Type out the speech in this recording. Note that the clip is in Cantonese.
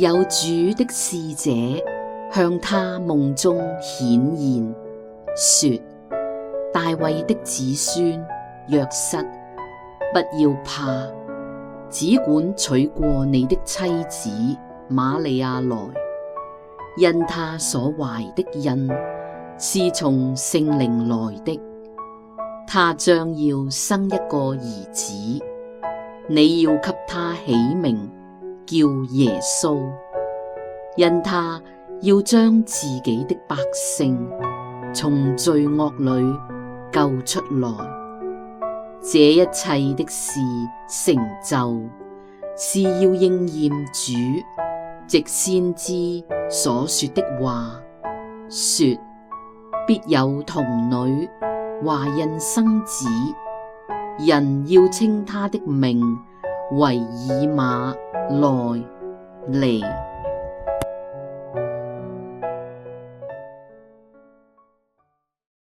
有主的使者向他夢中顯現，說：大衛的子孫若瑟，不要怕，只管娶過你的妻子瑪利亞來，因她所懷的孕是從聖靈來的，她將要生一個兒子，你要給他起名叫耶穌，因他要將自己的百姓從罪惡裏救出來。這一切的事成就，是要應驗主藉先知所說的話，說：必有童女懷孕生子，人要稱他的名為以馬內利。